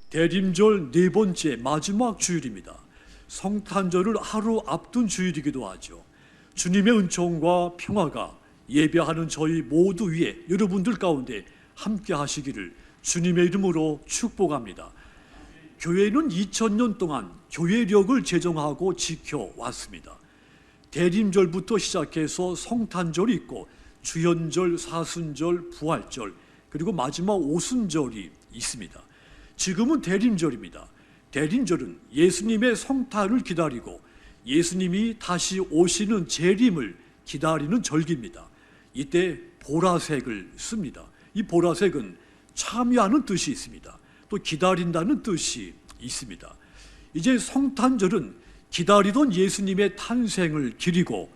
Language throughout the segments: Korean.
대림절 네 번째 마지막 주일입니다. 성탄절을 하루 앞둔 주일이기도 하죠. 주님의 은총과 평화가 예배하는 저희 모두 위에 여러분들 가운데 함께 하시기를 주님의 이름으로 축복합니다. 교회는 2000년 동안 교회력을 제정하고 지켜왔습니다. 대림절부터 시작해서 성탄절이 있고 주현절, 사순절, 부활절, 그리고 마지막 오순절이 있습니다. 지금은 대림절입니다. 대림절은 예수님의 성탄을 기다리고 예수님이 다시 오시는 재림을 기다리는 절기입니다. 이때 보라색을 씁니다. 이 보라색은 참여하는 뜻이 있습니다. 또 기다린다는 뜻이 있습니다. 이제 성탄절은 기다리던 예수님의 탄생을 기리고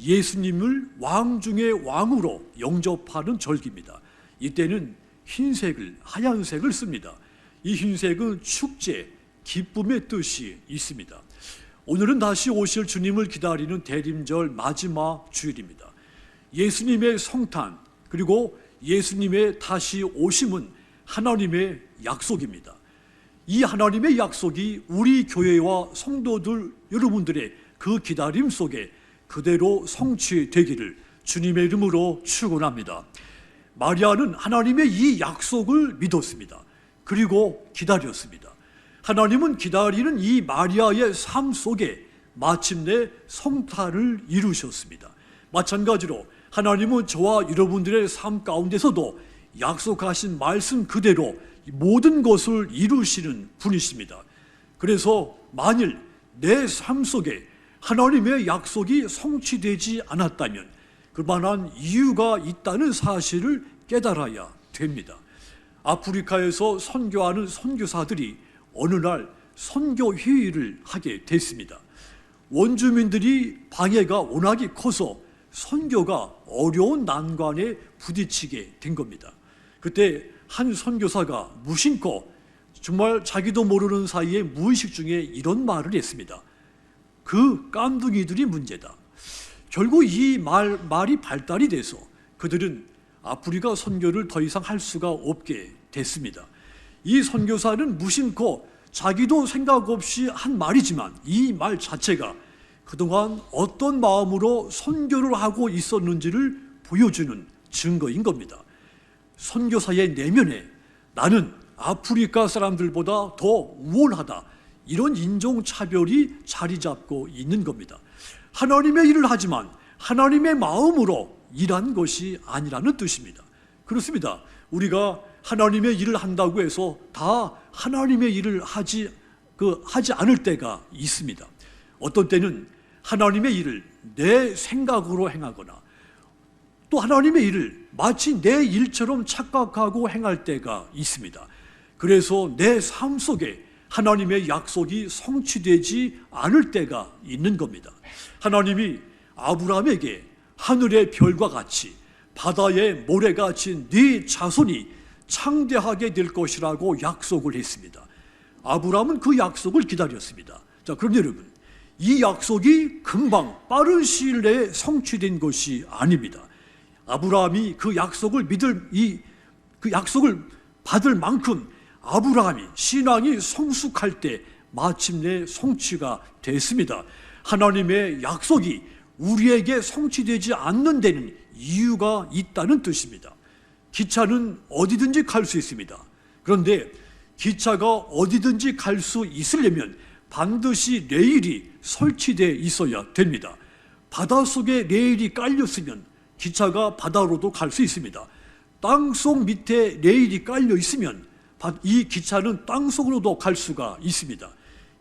예수님을 왕 중의 왕으로 영접하는 절기입니다. 이때는 흰색을, 하얀색을 씁니다. 이 흰색은 축제, 기쁨의 뜻이 있습니다. 오늘은 다시 오실 주님을 기다리는 대림절 마지막 주일입니다. 예수님의 성탄 그리고 예수님의 다시 오심은 하나님의 약속입니다. 이 하나님의 약속이 우리 교회와 성도들 여러분들의 그 기다림 속에 그대로 성취되기를 주님의 이름으로 축원합니다. 마리아는 하나님의 이 약속을 믿었습니다. 그리고 기다렸습니다. 하나님은 기다리는 이 마리아의 삶 속에 마침내 성탄을 이루셨습니다. 마찬가지로 하나님은 저와 여러분들의 삶 가운데서도 약속하신 말씀 그대로 모든 것을 이루시는 분이십니다. 그래서 만일 내 삶 속에 하나님의 약속이 성취되지 않았다면 그만한 이유가 있다는 사실을 깨달아야 됩니다. 아프리카에서 선교하는 선교사들이 어느 날 선교 회의를 하게 됐습니다. 원주민들이 방해가 워낙에 커서 선교가 어려운 난관에 부딪히게 된 겁니다. 그때 한 선교사가 무심코 정말 자기도 모르는 사이에 무의식 중에 이런 말을 했습니다. 그 깜둥이들이 문제다. 결국 이 말이 발달이 돼서 그들은 아프리카 선교를 더 이상 할 수가 없게 됐습니다. 이 선교사는 무심코 자기도 생각 없이 한 말이지만 이 말 자체가 그동안 어떤 마음으로 선교를 하고 있었는지를 보여주는 증거인 겁니다. 선교사의 내면에 나는 아프리카 사람들보다 더 우월하다, 이런 인종차별이 자리 잡고 있는 겁니다. 하나님의 일을 하지만 하나님의 마음으로 일한 것이 아니라는 뜻입니다. 그렇습니다. 우리가 하나님의 일을 한다고 해서 다 하나님의 일을 하지 않을 때가 있습니다. 어떤 때는 하나님의 일을 내 생각으로 행하거나 또 하나님의 일을 마치 내 일처럼 착각하고 행할 때가 있습니다. 그래서 내 삶 속에 하나님의 약속이 성취되지 않을 때가 있는 겁니다. 하나님이 아브라함에게 하늘의 별과 같이 바다의 모래같이 네 자손이 창대하게 될 것이라고 약속을 했습니다. 아브라함은 그 약속을 기다렸습니다. 자, 그럼 여러분, 이 약속이 금방 빠른 시일 내에 성취된 것이 아닙니다. 아브라함이 그 약속을 그 약속을 받을 만큼 아브라함이 신앙이 성숙할 때 마침내 성취가 됐습니다. 하나님의 약속이 우리에게 성취되지 않는 데는 이유가 있다는 뜻입니다. 기차는 어디든지 갈 수 있습니다. 그런데 기차가 어디든지 갈 수 있으려면 반드시 레일이 설치되어 있어야 됩니다. 바닷속에 레일이 깔렸으면 기차가 바다로도 갈 수 있습니다. 땅속 밑에 레일이 깔려 있으면 이 기차는 땅속으로도 갈 수가 있습니다.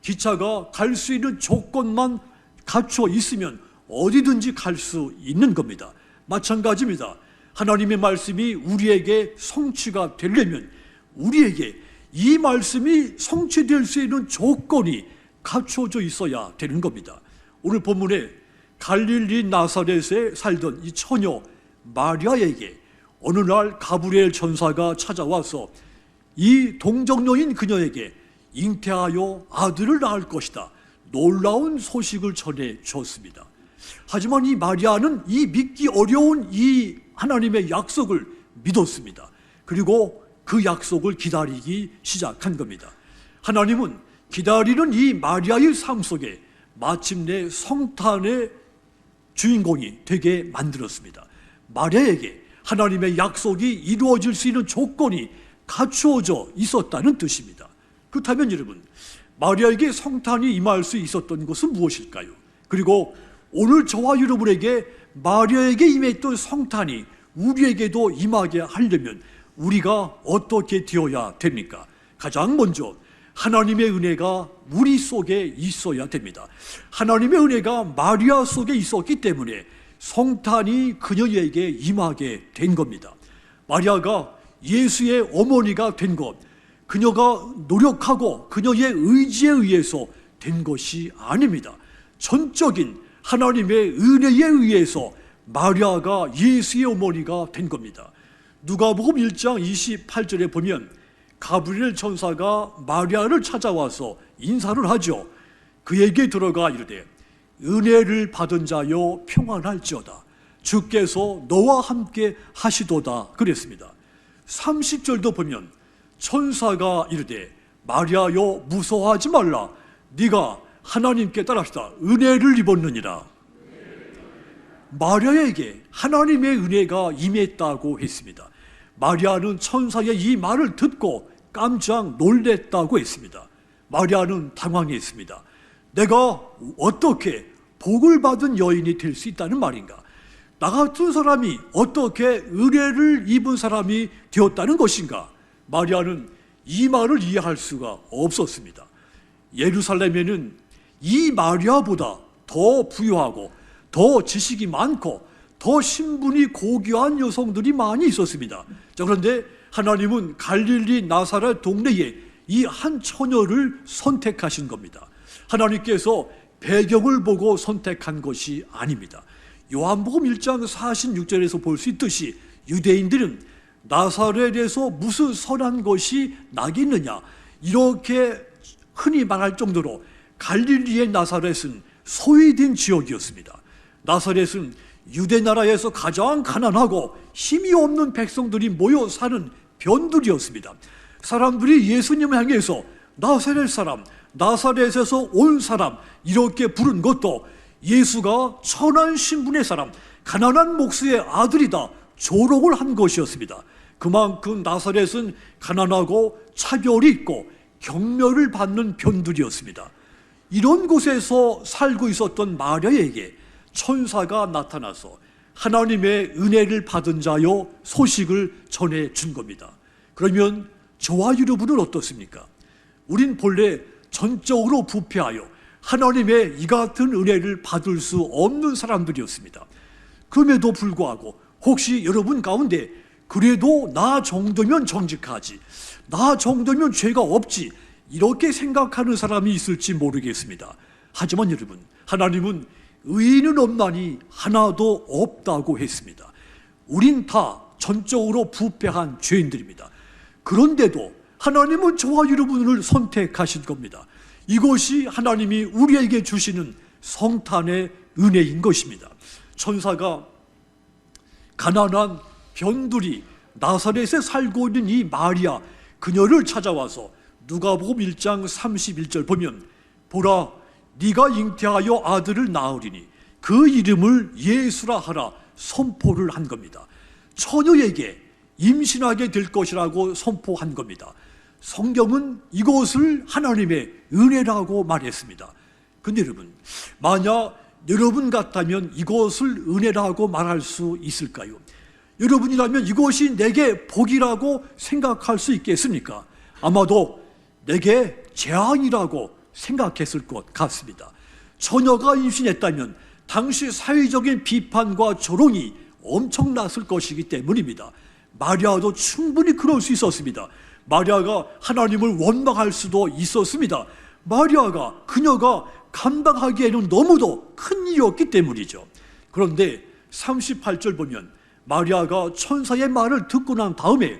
기차가 갈 수 있는 조건만 갖춰 있으면 어디든지 갈 수 있는 겁니다. 마찬가지입니다. 하나님의 말씀이 우리에게 성취가 되려면 우리에게 이 말씀이 성취될 수 있는 조건이 갖춰져 있어야 되는 겁니다. 오늘 본문에 갈릴리 나사렛에 살던 이 처녀 마리아에게 어느 날 가브리엘 천사가 찾아와서 이 동정녀인 그녀에게 잉태하여 아들을 낳을 것이다, 놀라운 소식을 전해 주었습니다. 하지만 이 마리아는 이 믿기 어려운 이 하나님의 약속을 믿었습니다. 그리고 그 약속을 기다리기 시작한 겁니다. 하나님은 기다리는 이 마리아의 삶 속에 마침내 성탄의 주인공이 되게 만들었습니다. 마리아에게 하나님의 약속이 이루어질 수 있는 조건이 갖추어져 있었다는 뜻입니다. 그렇다면 여러분, 마리아에게 성탄이 임할 수 있었던 것은 무엇일까요? 그리고 오늘 저와 여러분에게 마리아에게 임했던 성탄이 우리에게도 임하게 하려면 우리가 어떻게 되어야 됩니까? 가장 먼저 하나님의 은혜가 우리 속에 있어야 됩니다. 하나님의 은혜가 마리아 속에 있었기 때문에 성탄이 그녀에게 임하게 된 겁니다. 마리아가 예수의 어머니가 된 것, 그녀가 노력하고 그녀의 의지에 의해서 된 것이 아닙니다. 전적인 하나님의 은혜에 의해서 마리아가 예수의 어머니가 된 겁니다. 누가복음 1장 28절에 보면 가브리엘 천사가 마리아를 찾아와서 인사를 하죠. 그에게 들어가 이르되 은혜를 받은 자여 평안할지어다. 주께서 너와 함께 하시도다 그랬습니다. 30절도 보면 천사가 이르되 마리아여 무서워하지 말라. 네가 하나님께 따랐다. 은혜를 입었느니라. 마리아에게 하나님의 은혜가 임했다고 했습니다. 마리아는 천사의 이 말을 듣고 깜짝 놀랬다고 했습니다. 마리아는 당황했습니다. 내가 어떻게 복을 받은 여인이 될 수 있다는 말인가? 나 같은 사람이 어떻게 은혜를 입은 사람이 되었다는 것인가? 마리아는 이 말을 이해할 수가 없었습니다. 예루살렘에는 이 마리아보다 더 부유하고 더 지식이 많고 더 신분이 고귀한 여성들이 많이 있었습니다. 자, 그런데 하나님은 갈릴리 나사렛 동네에 이 한 처녀를 선택하신 겁니다. 하나님께서 배경을 보고 선택한 것이 아닙니다. 요한복음 1장 46절에서 볼 수 있듯이 유대인들은 나사렛에서 무슨 선한 것이 나겠느냐 이렇게 흔히 말할 정도로 갈릴리의 나사렛은 소외된 지역이었습니다. 나사렛은 유대 나라에서 가장 가난하고 힘이 없는 백성들이 모여 사는 변두리였습니다. 사람들이 예수님을 향해서 나사렛 사람, 나사렛에서 온 사람 이렇게 부른 것도 예수가 천한 신분의 사람, 가난한 목수의 아들이다 조롱을 한 것이었습니다. 그만큼 나사렛은 가난하고 차별이 있고 경멸을 받는 변두리였습니다. 이런 곳에서 살고 있었던 마리아에게 천사가 나타나서 하나님의 은혜를 받은 자여 소식을 전해준 겁니다. 그러면 저와 여러분은 어떻습니까? 우린 본래 전적으로 부패하여 하나님의 이 같은 은혜를 받을 수 없는 사람들이었습니다. 그럼에도 불구하고 혹시 여러분 가운데 그래도 나 정도면 정직하지, 나 정도면 죄가 없지 이렇게 생각하는 사람이 있을지 모르겠습니다. 하지만 여러분, 하나님은 의인은 없나니 하나도 없다고 했습니다. 우린 다 전적으로 부패한 죄인들입니다. 그런데도 하나님은 저와 여러분을 선택하신 겁니다. 이것이 하나님이 우리에게 주시는 성탄의 은혜인 것입니다. 천사가 가난한 변두리 나사렛에 살고 있는 이 마리아 그녀를 찾아와서 누가복음 1장 31절 보면 보라 네가 잉태하여 아들을 낳으리니 그 이름을 예수라 하라 선포를 한 겁니다. 처녀에게 임신하게 될 것이라고 선포한 겁니다. 성경은 이것을 하나님의 은혜라고 말했습니다. 근데 여러분, 만약 여러분 같다면 이것을 은혜라고 말할 수 있을까요? 여러분이라면 이것이 내게 복이라고 생각할 수 있겠습니까? 아마도 내게 재앙이라고 생각했을 것 같습니다. 처녀가 임신했다면 당시 사회적인 비판과 조롱이 엄청났을 것이기 때문입니다. 마리아도 충분히 그럴 수 있었습니다. 마리아가 하나님을 원망할 수도 있었습니다. 마리아가 그녀가 감당하기에는 너무도 큰 일이었기 때문이죠. 그런데 38절 보면 마리아가 천사의 말을 듣고 난 다음에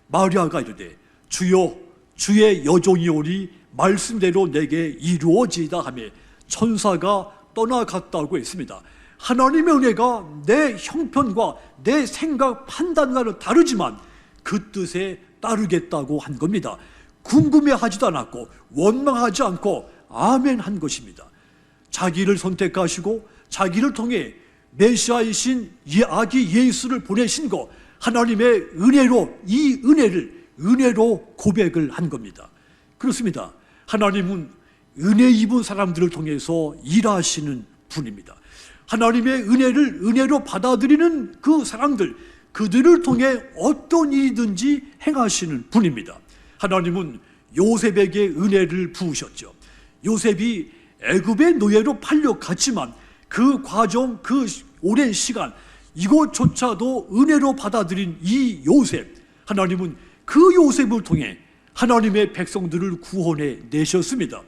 마리아가 이르되 주여 주의 여종이오니 말씀대로 내게 이루어지이다 하며 천사가 떠나갔다고 했습니다. 하나님의 은혜가 내 형편과 내 생각 판단과는 다르지만 그 뜻에 따르겠다고 한 겁니다. 궁금해하지도 않았고 원망하지 않고 아멘 한 것입니다. 자기를 선택하시고 자기를 통해 메시아이신 아기 예수를 보내신 것, 하나님의 은혜로 이 은혜로 고백을 한 겁니다. 그렇습니다. 하나님은 은혜 입은 사람들을 통해서 일하시는 분입니다. 하나님의 은혜를 은혜로 받아들이는 그 사람들, 그들을 통해 어떤 일이든지 행하시는 분입니다. 하나님은 요셉에게 은혜를 부으셨죠. 요셉이 애굽의 노예로 팔려갔지만 그 과정, 그 오랜 시간, 이것조차도 은혜로 받아들인 이 요셉, 하나님은 그 요셉을 통해 하나님의 백성들을 구원해 내셨습니다.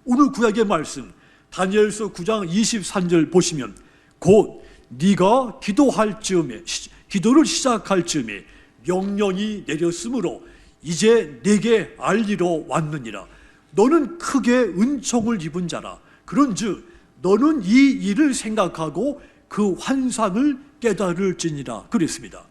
오늘 구약의 말씀 다니엘서 9장 23절 보시면 곧 네가 기도를 시작할 즈음에 명령이 내렸으므로 이제 내게 알리러 왔느니라. 너는 크게 은총을 입은 자라. 그런즉 너는 이 일을 생각하고 그 환상을 깨달을지니라 그랬습니다.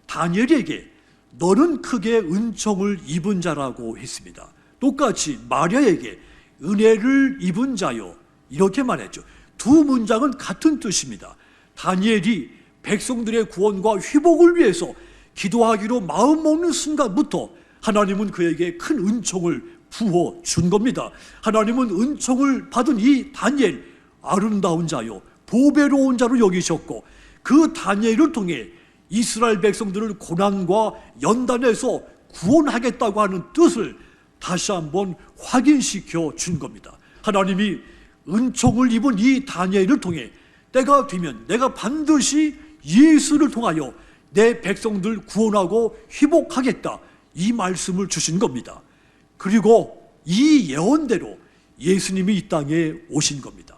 다니엘에게 너는 크게 은총을 입은 자라고 했습니다. 똑같이 마리아에게 은혜를 입은 자요 이렇게 말했죠. 두 문장은 같은 뜻입니다. 다니엘이 백성들의 구원과 회복을 위해서 기도하기로 마음먹는 순간부터 하나님은 그에게 큰 은총을 부어준 겁니다. 하나님은 은총을 받은 이 다니엘, 아름다운 자요 보배로운 자로 여기셨고 그 다니엘을 통해 이스라엘 백성들을 고난과 연단에서 구원하겠다고 하는 뜻을 다시 한번 확인시켜 준 겁니다. 하나님이 은총을 입은 이 다니엘을 통해 때가 되면 내가 반드시 예수를 통하여 내 백성들 구원하고 회복하겠다, 이 말씀을 주신 겁니다. 그리고 이 예언대로 예수님이 이 땅에 오신 겁니다.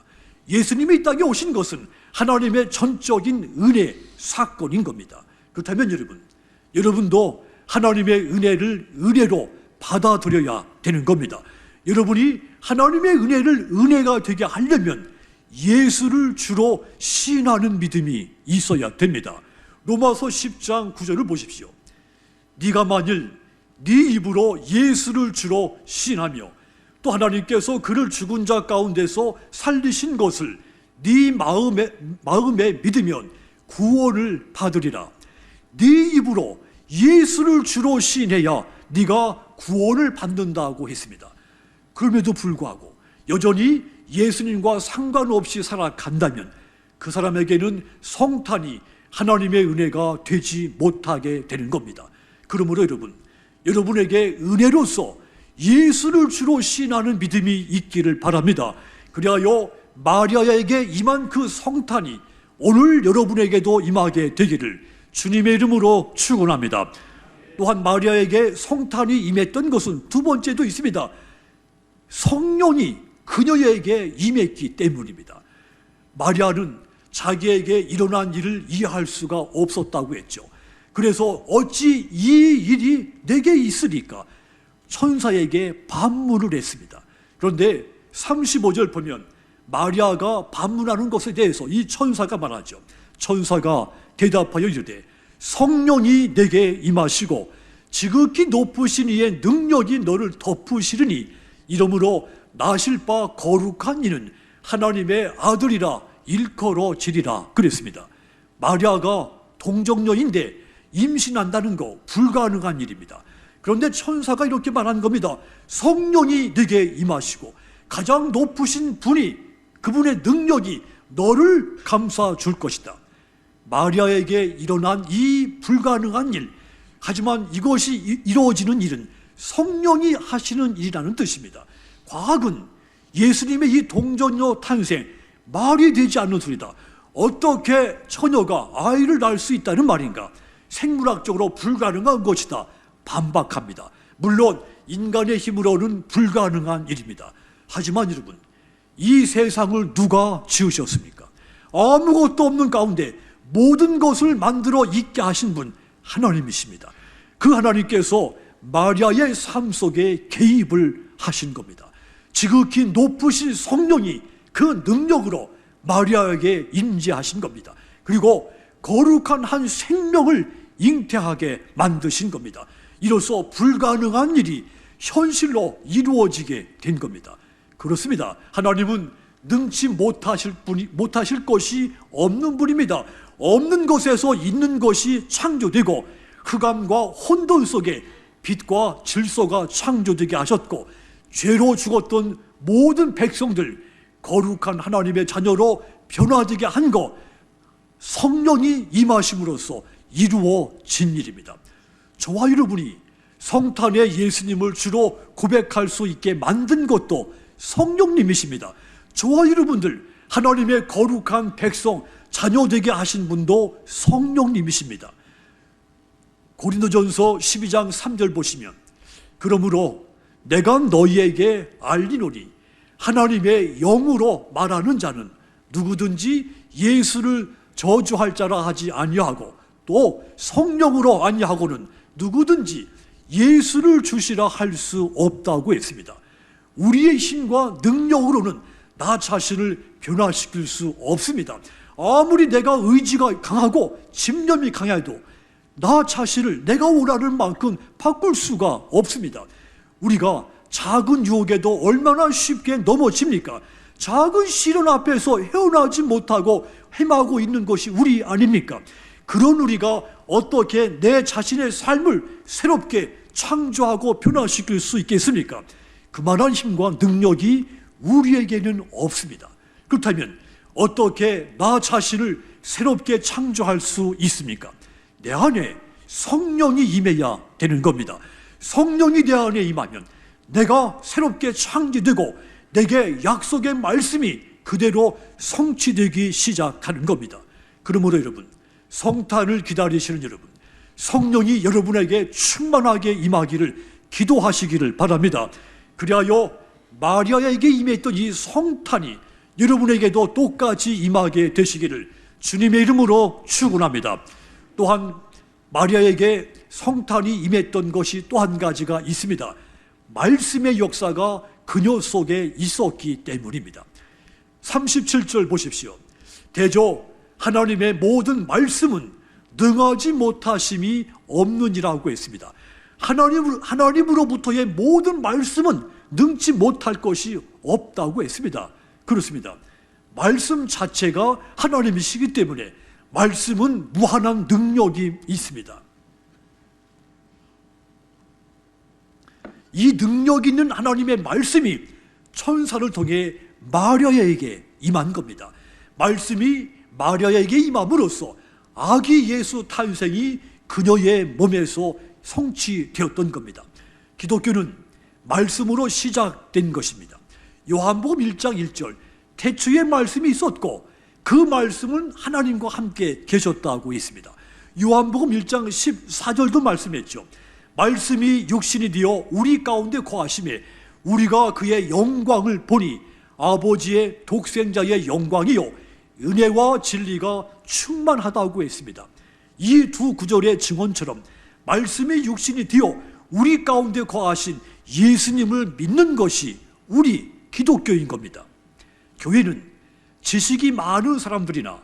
예수님이 이 땅에 오신 것은 하나님의 전적인 은혜 사건인 겁니다. 그렇다면 여러분도 하나님의 은혜를 은혜로 받아들여야 되는 겁니다. 여러분이 하나님의 은혜를 은혜가 되게 하려면 예수를 주로 시인하는 믿음이 있어야 됩니다. 로마서 10장 9절을 보십시오. 네가 만일 네 입으로 예수를 주로 시인하며 또 하나님께서 그를 죽은 자 가운데서 살리신 것을 네 마음에 믿으면 구원을 받으리라. 네 입으로 예수를 주로 시인해야 네가 구원을 받는다고 했습니다. 그럼에도 불구하고 여전히 예수님과 상관없이 살아간다면 그 사람에게는 성탄이 하나님의 은혜가 되지 못하게 되는 겁니다. 그러므로 여러분에게 은혜로서 예수를 주로 시인하는 믿음이 있기를 바랍니다. 그리하여 마리아에게 임한 그 성탄이 오늘 여러분에게도 임하게 되기를 주님의 이름으로 축원합니다. 또한 마리아에게 성탄이 임했던 것은 두 번째도 있습니다. 성령이 그녀에게 임했기 때문입니다. 마리아는 자기에게 일어난 일을 이해할 수가 없었다고 했죠. 그래서 어찌 이 일이 내게 있으리까 천사에게 반문을 했습니다. 그런데 35절 보면 마리아가 반문하는 것에 대해서 이 천사가 말하죠. 천사가 대답하여 이르되 성령이 내게 임하시고 지극히 높으신 이의 능력이 너를 덮으시리니 이러므로 나실 바 거룩한 이는 하나님의 아들이라 일컬어지리라 그랬습니다. 마리아가 동정녀인데 임신한다는 거 불가능한 일입니다. 그런데 천사가 이렇게 말한 겁니다. 성령이 네게 임하시고 가장 높으신 분이, 그분의 능력이 너를 감싸 줄 것이다. 마리아에게 일어난 이 불가능한 일, 하지만 이것이 이루어지는 일은 성령이 하시는 일이라는 뜻입니다. 과학은 예수님의 이 동정녀 탄생 말이 되지 않는 소리다. 어떻게 처녀가 아이를 낳을 수 있다는 말인가? 생물학적으로 불가능한 것이다. 반박합니다. 물론 인간의 힘으로는 불가능한 일입니다. 하지만 여러분, 이 세상을 누가 지으셨습니까? 아무것도 없는 가운데 모든 것을 만들어 있게 하신 분 하나님이십니다. 그 하나님께서 마리아의 삶 속에 개입을 하신 겁니다. 지극히 높으신 성령이 그 능력으로 마리아에게 임재하신 겁니다. 그리고 거룩한 한 생명을 잉태하게 만드신 겁니다. 이로써 불가능한 일이 현실로 이루어지게 된 겁니다. 그렇습니다. 하나님은 능치 못하실 것이 없는 분입니다. 없는 것에서 있는 것이 창조되고 흑암과 혼돈 속에 빛과 질서가 창조되게 하셨고 죄로 죽었던 모든 백성들 거룩한 하나님의 자녀로 변화되게 한 것, 성령이 임하심으로써 이루어진 일입니다. 저와 여러분이 성탄의 예수님을 주로 고백할 수 있게 만든 것도 성령님이십니다. 저와 여러분들 하나님의 거룩한 백성, 자녀 되게 하신 분도 성령님이십니다. 고린도전서 12장 3절 보시면 그러므로 내가 너희에게 알리노니 하나님의 영으로 말하는 자는 누구든지 예수를 저주할 자라 하지 아니하고 또 성령으로 아니하고는 누구든지 예수를 주시라 할 수 없다고 했습니다. 우리의 힘과 능력으로는 나 자신을 변화시킬 수 없습니다. 아무리 내가 의지가 강하고 집념이 강해도 나 자신을 내가 원하는 만큼 바꿀 수가 없습니다. 우리가 작은 유혹에도 얼마나 쉽게 넘어집니까? 작은 시련 앞에서 헤어나지 못하고 헤매고 있는 것이 우리 아닙니까? 그런 우리가 어떻게 내 자신의 삶을 새롭게 창조하고 변화시킬 수 있겠습니까? 그만한 힘과 능력이 우리에게는 없습니다. 그렇다면 어떻게 나 자신을 새롭게 창조할 수 있습니까? 내 안에 성령이 임해야 되는 겁니다. 성령이 내 안에 임하면 내가 새롭게 창조되고 내게 약속의 말씀이 그대로 성취되기 시작하는 겁니다. 그러므로 여러분, 성탄을 기다리시는 여러분, 성령이 여러분에게 충만하게 임하기를 기도하시기를 바랍니다. 그리하여 마리아에게 임했던 이 성탄이 여러분에게도 똑같이 임하게 되시기를 주님의 이름으로 축원합니다. 또한 마리아에게 성탄이 임했던 것이 또 한 가지가 있습니다. 말씀의 역사가 그녀 속에 있었기 때문입니다. 37절 보십시오. 대저 하나님의 모든 말씀은 능하지 못하심이 없느니라고 했습니다. 하나님으로부터의 모든 말씀은 능치 못할 것이 없다고 했습니다. 그렇습니다. 말씀 자체가 하나님이시기 때문에 말씀은 무한한 능력이 있습니다. 이 능력 있는 하나님의 말씀이 천사를 통해 마리아에게 임한 겁니다. 말씀이 마리아에게 임함으로써 아기 예수 탄생이 그녀의 몸에서 성취되었던 겁니다. 기독교는 말씀으로 시작된 것입니다. 요한복음 1장 1절 태초에 말씀이 있었고 그 말씀은 하나님과 함께 계셨다고 있습니다. 요한복음 1장 14절도 말씀했죠. 말씀이 육신이 되어 우리 가운데 거하심에 우리가 그의 영광을 보니 아버지의 독생자의 영광이요 은혜와 진리가 충만하다고 했습니다. 이 두 구절의 증언처럼 말씀이 육신이 되어 우리 가운데 거하신 예수님을 믿는 것이 우리 기독교인 겁니다. 교회는 지식이 많은 사람들이나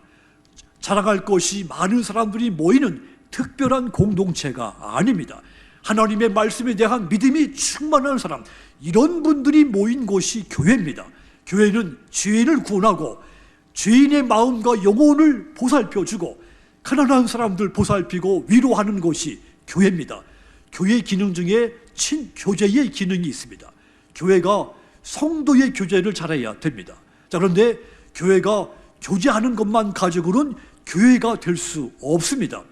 자랑할 것이 많은 사람들이 모이는 특별한 공동체가 아닙니다. 하나님의 말씀에 대한 믿음이 충만한 사람, 이런 분들이 모인 곳이 교회입니다. 교회는 죄인을 구원하고 죄인의 마음과 영혼을 보살펴주고 가난한 사람들 보살피고 위로하는 곳이 교회입니다. 교회 기능 중에 친교제의 기능이 있습니다. 교회가 성도의 교제를 잘해야 됩니다. 자, 그런데 교회가 교제하는 것만 가지고는 교회가 될 수 없습니다.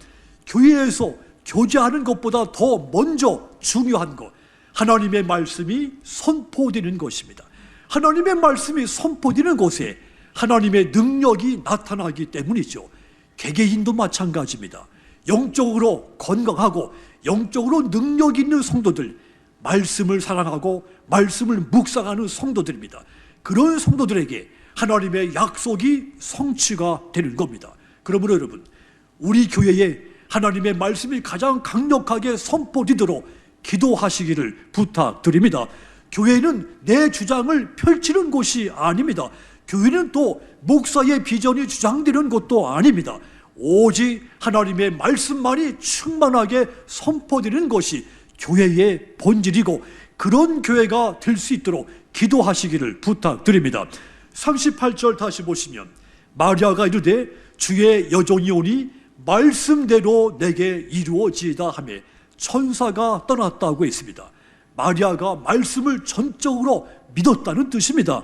교회에서 교제하는 것보다 더 먼저 중요한 것, 하나님의 말씀이 선포되는 것입니다. 하나님의 말씀이 선포되는 곳에 하나님의 능력이 나타나기 때문이죠. 개개인도 마찬가지입니다. 영적으로 건강하고 영적으로 능력 있는 성도들, 말씀을 사랑하고 말씀을 묵상하는 성도들입니다. 그런 성도들에게 하나님의 약속이 성취가 되는 겁니다. 그러므로 여러분, 우리 교회에 하나님의 말씀이 가장 강력하게 선포되도록 기도하시기를 부탁드립니다. 교회는 내 주장을 펼치는 곳이 아닙니다. 교회는 또 목사의 비전이 주장되는 것도 아닙니다. 오직 하나님의 말씀만이 충만하게 선포되는 것이 교회의 본질이고 그런 교회가 될 수 있도록 기도하시기를 부탁드립니다. 38절 다시 보시면 마리아가 이르되 주의 여종이 오니 말씀대로 내게 이루어지이다 하며 천사가 떠났다고 했습니다. 마리아가 말씀을 전적으로 믿었다는 뜻입니다.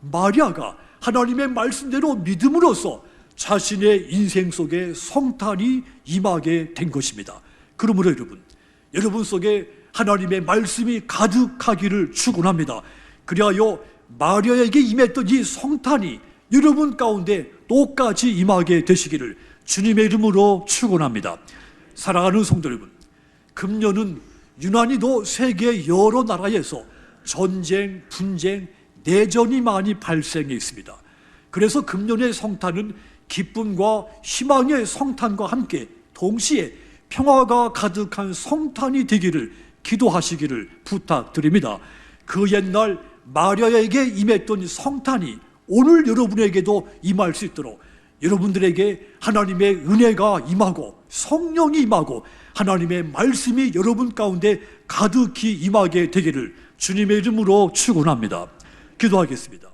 마리아가 하나님의 말씀대로 믿음으로써 자신의 인생 속에 성탄이 임하게 된 것입니다. 그러므로 여러분 속에 하나님의 말씀이 가득하기를 축원합니다. 그리하여 마리아에게 임했던 이 성탄이 여러분 가운데 똑같이 임하게 되시기를 주님의 이름으로 축원합니다. 사랑하는 성도 여러분, 금년은 유난히도 세계 여러 나라에서 전쟁, 분쟁, 내전이 많이 발생해 있습니다. 그래서 금년의 성탄은 기쁨과 희망의 성탄과 함께 동시에 평화가 가득한 성탄이 되기를 기도하시기를 부탁드립니다. 그 옛날 마리아에게 임했던 성탄이 오늘 여러분에게도 임할 수 있도록 여러분들에게 하나님의 은혜가 임하고 성령이 임하고 하나님의 말씀이 여러분 가운데 가득히 임하게 되기를 주님의 이름으로 축원합니다. 기도하겠습니다.